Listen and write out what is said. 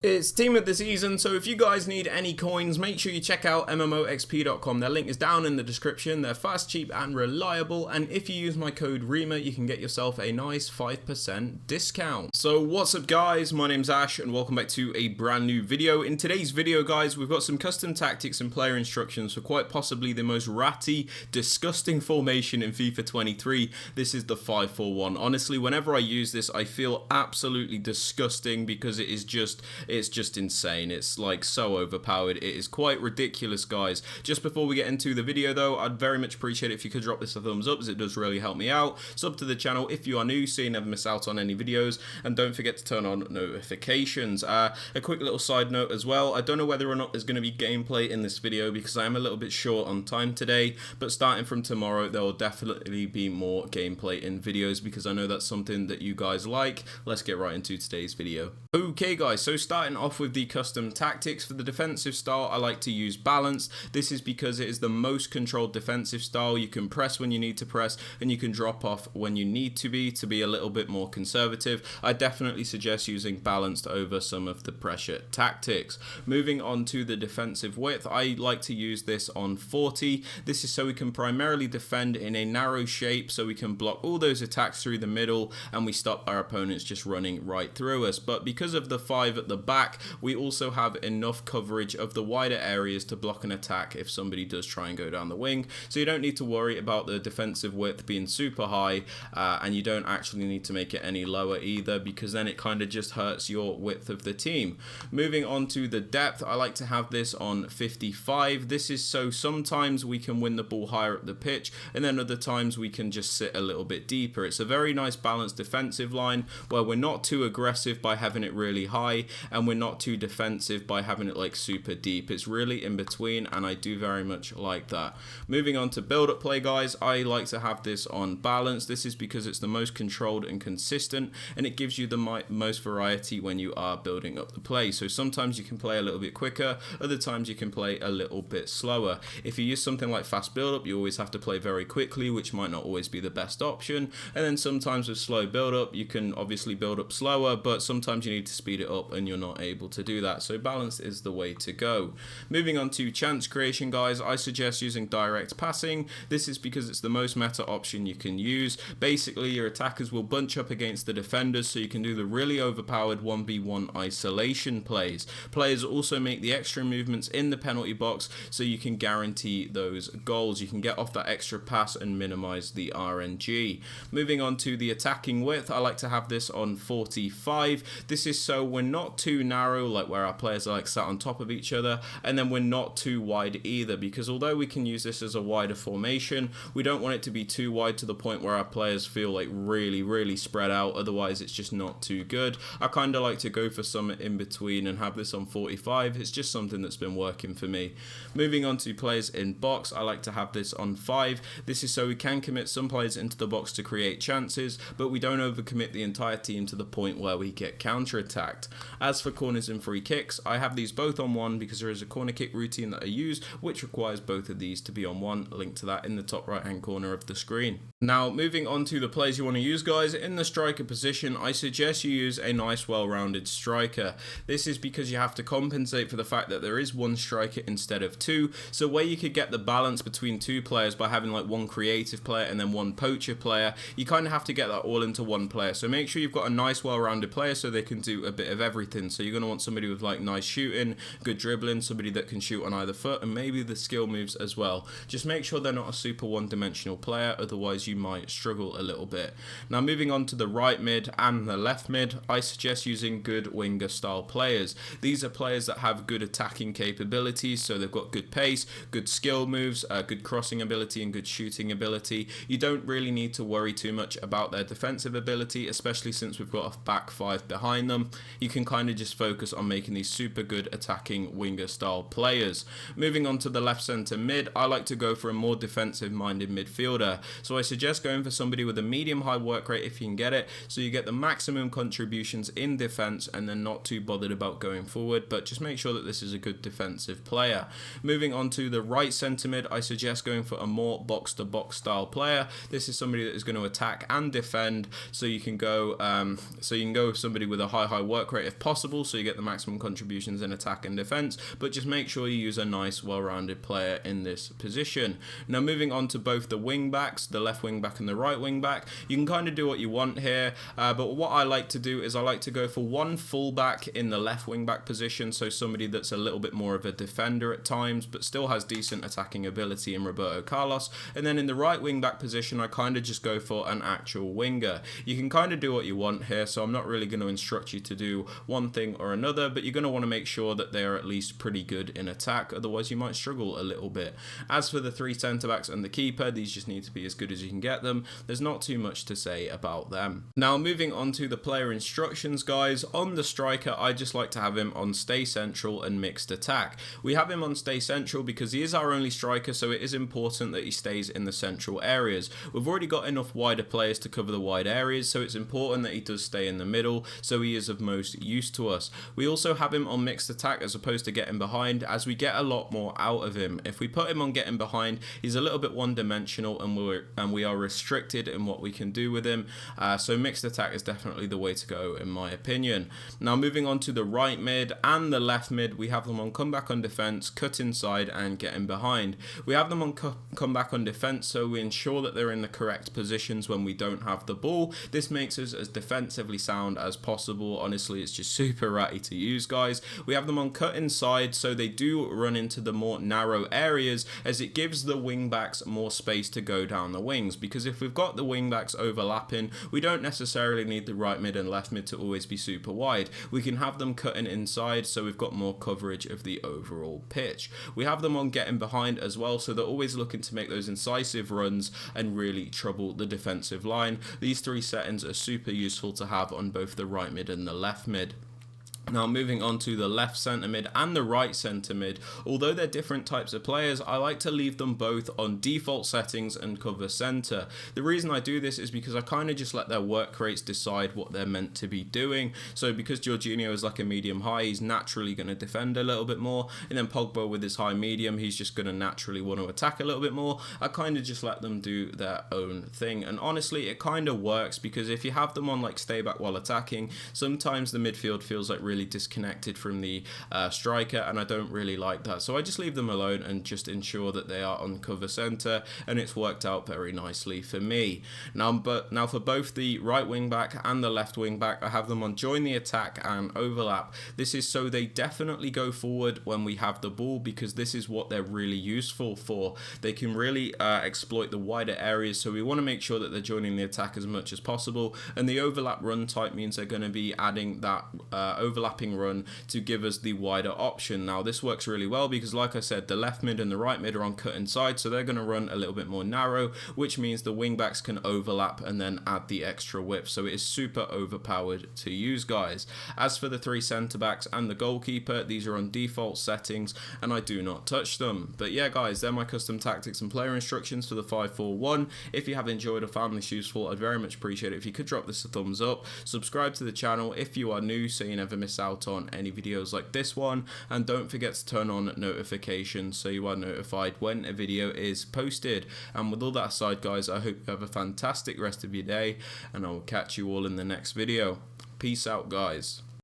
It's team of the season, so if you guys need any coins, make sure you check out MMOXP.com. Their link is down in the description. They're fast, cheap, and reliable. And if you use my code Rema, you can get yourself a nice 5% discount. So what's up, guys? My name's Ash, and welcome back to a brand new video. In today's video, guys, we've got some custom tactics and player instructions for quite possibly the most ratty, disgusting formation in FIFA 23. This is the 5-4-1. Honestly, whenever I use this, I feel absolutely disgusting because it's just insane. It's like so overpowered. It is quite ridiculous, guys. Just before we get into the video though, I'd very much appreciate it if you could drop this a thumbs up, as it does really help me out. Sub to the channel if you are new so you never miss out on any videos, and don't forget to turn on notifications. A quick little side note as well, I don't know whether or not there's going to be gameplay in this video because I am a little bit short on time today, but starting from tomorrow there will definitely be more gameplay in videos because I know that's something that you guys like. Let's get right into today's video. Okay, guys, so starting off with the custom tactics. For the defensive style, I like to use balance. This is because it is the most controlled defensive style. You can press when you need to press, and you can drop off when you need to be a little bit more conservative. I definitely suggest using balanced over some of the pressure tactics. Moving on to the defensive width, I like to use this on 40. This is so we can primarily defend in a narrow shape, so we can block all those attacks through the middle and we stop our opponents just running right through us. But because of the 5 at the back, we also have enough coverage of the wider areas to block an attack if somebody does try and go down the wing. So you don't need to worry about the defensive width being super high, and you don't actually need to make it any lower either, because then it kind of just hurts your width of the team. Moving on to the depth, I like to have this on 55. This is so sometimes we can win the ball higher up the pitch, and then other times we can just sit a little bit deeper. It's a very nice balanced defensive line where we're not too aggressive by having it really high, and we're not too defensive by having it like super deep. It's really in between, and I do very much like that. Moving on to build up play, guys, I like to have this on balance. This is because it's the most controlled and consistent, and it gives you the most variety when you are building up the play. So sometimes you can play a little bit quicker, other times you can play a little bit slower. If you use something like fast build up, you always have to play very quickly, which might not always be the best option. And then sometimes with slow build up, you can obviously build up slower, but sometimes you need to speed it up and you're not able to do that. So balance is the way to go. Moving on to chance creation, guys, I suggest using direct passing. This is because it's the most meta option you can use. Basically, your attackers will bunch up against the defenders, so you can do the really overpowered 1v1 isolation plays. Players also make the extra movements in the penalty box, so you can guarantee those goals. You can get off that extra pass and minimize the RNG. Moving on to the attacking width, I like to have this on 45. This is so we're not too narrow, like where our players are like sat on top of each other, and then we're not too wide either, because although we can use this as a wider formation, we don't want it to be too wide to the point where our players feel like really spread out. Otherwise it's just not too good. I kind of like to go for some in between and have this on 45. It's just something that's been working for me. Moving on to players in box, I like to have this on 5. This is so we can commit some players into the box to create chances, but we don't overcommit the entire team to the point where we get counter-attacked. As for corners and free kicks, I have these both on 1 because there is a corner kick routine that I use which requires both of these to be on 1. Link to that in the top right hand corner of the screen. Now moving on to the plays you want to use, guys. In the striker position, I suggest you use a nice well-rounded striker. This is because you have to compensate for the fact that there is one striker instead of 2. So where you could get the balance between 2 players by having like one creative player and then one poacher player, you kind of have to get that all into one player. So make sure you've got a nice well-rounded player so they can do a bit of everything. So you're going to want somebody with like nice shooting, good dribbling, somebody that can shoot on either foot, and maybe the skill moves as well. Just make sure they're not a super one-dimensional player, otherwise you might struggle a little bit. Now moving on to the right mid and the left mid, I suggest using good winger style players. These are players that have good attacking capabilities, so they've got good pace, good skill moves, good crossing ability and good shooting ability. You don't really need to worry too much about their defensive ability, especially since we've got a back 5 behind them. You can kind of just focus on making these super good attacking winger style players. Moving on to the left centre mid, I like to go for a more defensive minded midfielder. So I suggest going for somebody with a medium high work rate if you can get it, so you get the maximum contributions in defence and then not too bothered about going forward, but just make sure that this is a good defensive player. Moving on to the right centre mid, I suggest going for a more box to box style player. This is somebody that is going to attack and defend, so you can go with somebody with a high work rate if possible, possible, so you get the maximum contributions in attack and defense, but just make sure you use a nice well-rounded player in this position. Now moving on to both the wing backs, the left wing back and the right wing back, you can kind of do what you want here, but what I like to do is I like to go for one fullback in the left wing back position, so somebody that's a little bit more of a defender at times but still has decent attacking ability in Roberto Carlos, and then in the right wing back position I kind of just go for an actual winger. You can kind of do what you want here, so I'm not really going to instruct you to do one thing or another, but you're going to want to make sure that they are at least pretty good in attack, otherwise you might struggle a little bit. As for the three centre backs and the keeper, these just need to be as good as you can get them. There's not too much to say about them. Now moving on to the player instructions, guys. On the striker, I just like to have him on stay central and mixed attack. We have him on stay central because he is our only striker, so it is important that he stays in the central areas. We've already got enough wider players to cover the wide areas, so it's important that he does stay in the middle, so he is of most use to us. We also have him on mixed attack as opposed to getting behind, as we get a lot more out of him. If we put him on getting behind, he's a little bit one-dimensional and we are restricted in what we can do with him, so mixed attack is definitely the way to go in my opinion. Now moving on to the right mid and the left mid, we have them on comeback on defense, cut inside and getting behind. We have them on comeback on defense, so we ensure that they're in the correct positions when we don't have the ball. This makes us as defensively sound as possible. Honestly, it's just super ratty to use, guys. We have them on cut inside, so they do run into the more narrow areas, as it gives the wing backs more space to go down the wings, because if we've got the wing backs overlapping, we don't necessarily need the right mid and left mid to always be super wide. We can have them cutting inside, so we've got more coverage of the overall pitch. We have them on getting behind as well, so they're always looking to make those incisive runs and really trouble the defensive line. These three settings are super useful to have on both the right mid and the left mid. Now moving on to the left centre mid and the right centre mid, although they're different types of players, I like to leave them both on default settings and cover centre. The reason I do this is because I kind of just let their work rates decide what they're meant to be doing. So because Jorginho is like a medium high, he's naturally going to defend a little bit more, and then Pogba with his high medium, he's just going to naturally want to attack a little bit more. I kind of just let them do their own thing, and honestly it kind of works, because if you have them on like stay back while attacking, sometimes the midfield feels like really disconnected from the striker, and I don't really like that, so I just leave them alone and just ensure that they are on cover center, and it's worked out very nicely for me. Now for both the right wing back and the left wing back, I have them on join the attack and overlap. This is so they definitely go forward when we have the ball, because this is what they're really useful for. They can really exploit the wider areas, so we want to make sure that they're joining the attack as much as possible, and the overlap run type means they're going to be adding that overlapping run to give us the wider option. Now this works really well because, like I said, the left mid and the right mid are on cut inside, so they're going to run a little bit more narrow, which means the wing backs can overlap and then add the extra width, so it is super overpowered to use, guys. As for the three centre backs and the goalkeeper, these are on default settings and I do not touch them. But yeah, guys, they're my custom tactics and player instructions for the 5-4-1. If you have enjoyed or found this useful, I'd very much appreciate it if you could drop this a thumbs up, subscribe to the channel if you are new so you never miss out on any videos like this one, and don't forget to turn on notifications so you are notified when a video is posted. And with all that aside, guys, I hope you have a fantastic rest of your day, and I will catch you all in the next video. Peace out, guys.